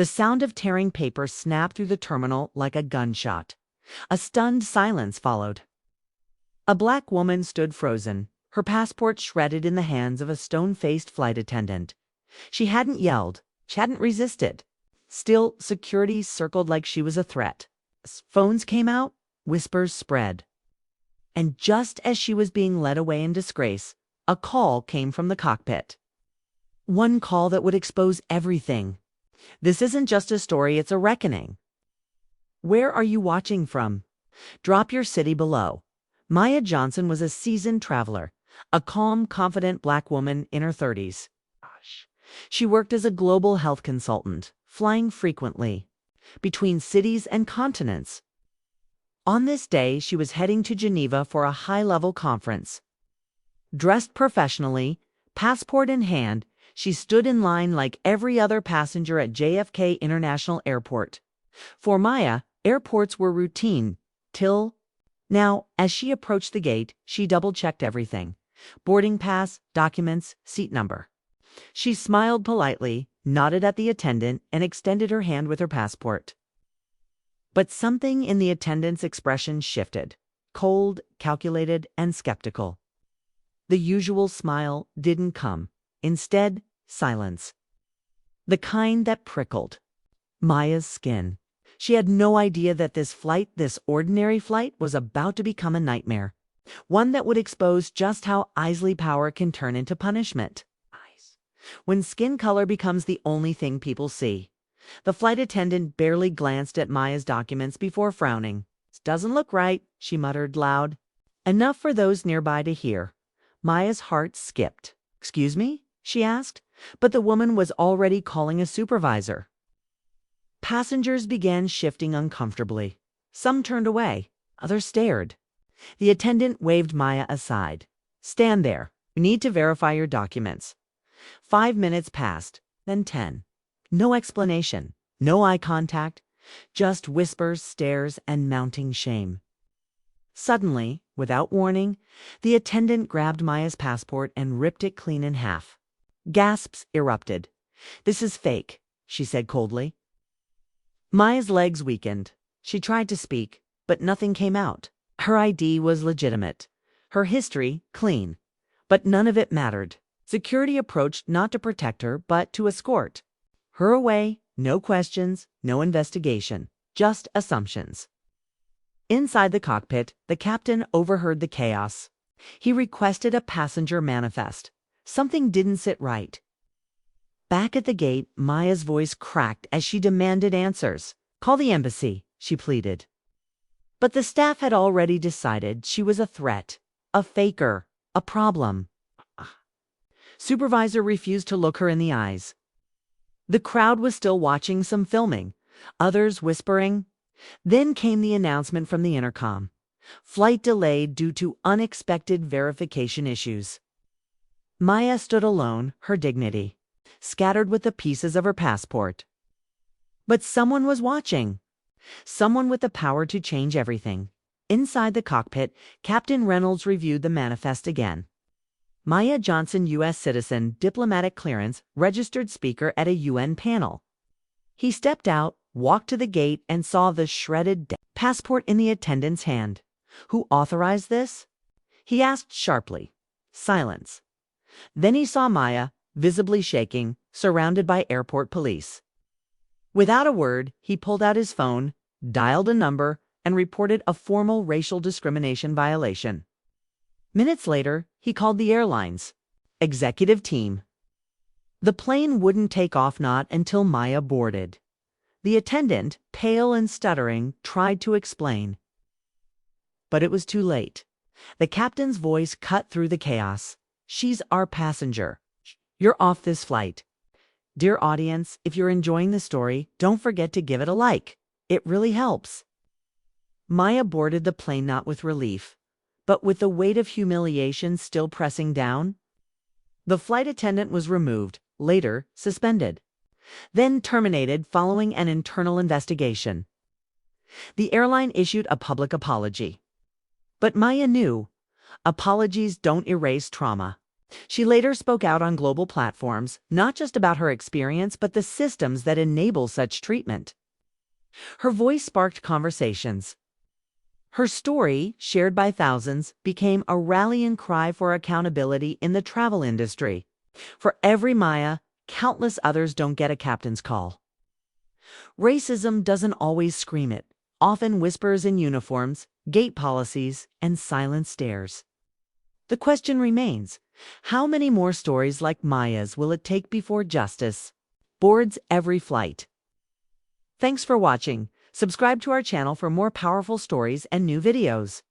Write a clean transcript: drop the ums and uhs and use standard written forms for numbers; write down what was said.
The sound of tearing paper snapped through the terminal like a gunshot. A stunned silence followed. A black woman stood frozen, her passport shredded in the hands of a stone-faced flight attendant. She hadn't yelled. She hadn't resisted. Still, security circled like she was a threat. As phones came out, whispers spread. And just as she was being led away in disgrace, a call came from the cockpit. One call that would expose everything. This isn't just a story, it's a reckoning. Where are you watching from? Drop your city below. Maya Johnson was a seasoned traveler, a calm, confident black woman in her 30s. She worked as a global health consultant, flying frequently between cities and continents. On this day, she was heading to Geneva for a high-level conference. Dressed professionally, passport in hand, she stood in line like every other passenger at JFK International Airport. For Maya, airports were routine, till... Now, as she approached the gate, she double-checked everything. Boarding pass, documents, seat number. She smiled politely, nodded at the attendant, and extended her hand with her passport. But something in the attendant's expression shifted. Cold, calculated, and skeptical. The usual smile didn't come. Instead, silence. The kind that prickled Maya's skin. She had no idea that this flight, this ordinary flight, was about to become a nightmare. One that would expose just how easily power can turn into punishment. When skin color becomes the only thing people see. The flight attendant barely glanced at Maya's documents before frowning. "Doesn't look right," she muttered loud. Enough for those nearby to hear. Maya's heart skipped. "Excuse me?" she asked, but the woman was already calling a supervisor. Passengers began shifting uncomfortably. Some turned away, others stared. The attendant waved Maya aside. "Stand there. We need to verify your documents." 5 minutes passed, then 10. No explanation, no eye contact, just whispers, stares, and mounting shame. Suddenly, without warning, the attendant grabbed Maya's passport and ripped it clean in half. Gasps erupted. "This is fake," she said coldly. Maya's legs weakened. She tried to speak, but nothing came out. Her ID was legitimate. Her history clean. But none of it mattered. Security approached not to protect her, but to escort her away. No questions, no investigation, just assumptions. Inside the cockpit, the captain overheard the chaos. He requested a passenger manifest. Something didn't sit right. Back at the gate, Maya's voice cracked as she demanded answers. "Call the embassy," she pleaded. But the staff had already decided she was a threat, a faker, a problem. Supervisor refused to look her in the eyes. The crowd was still watching, some filming, others whispering. Then came the announcement from the intercom. Flight delayed due to unexpected verification issues. Maya stood alone, her dignity scattered with the pieces of her passport. But someone was watching. Someone with the power to change everything. Inside the cockpit, Captain Reynolds reviewed the manifest again. Maya Johnson, U.S. citizen, diplomatic clearance, registered speaker at a UN panel. He stepped out, walked to the gate, and saw the shredded passport in the attendant's hand. "Who authorized this?" he asked sharply. Silence. Then he saw Maya, visibly shaking, surrounded by airport police. Without a word, he pulled out his phone, dialed a number, and reported a formal racial discrimination violation. Minutes later, he called the airline's executive team. The plane wouldn't take off not until Maya boarded. The attendant, pale and stuttering, tried to explain. But it was too late. The captain's voice cut through the chaos. "She's our passenger. You're off this flight." Dear audience, if you're enjoying the story, don't forget to give it a like. It really helps. Maya boarded the plane not with relief, but with the weight of humiliation still pressing down. The flight attendant was removed, later suspended, then terminated following an internal investigation. The airline issued a public apology. But Maya knew, apologies don't erase trauma. She later spoke out on global platforms, not just about her experience, but the systems that enable such treatment. Her voice sparked conversations. Her story, shared by thousands, became a rallying cry for accountability in the travel industry. For every Maya, countless others don't get a captain's call. Racism doesn't always scream it, often whispers in uniforms, gate policies, and silent stares. The question remains, how many more stories like Maya's will it take before justice boards every flight? Thanks for watching. Subscribe to our channel for more powerful stories and new videos.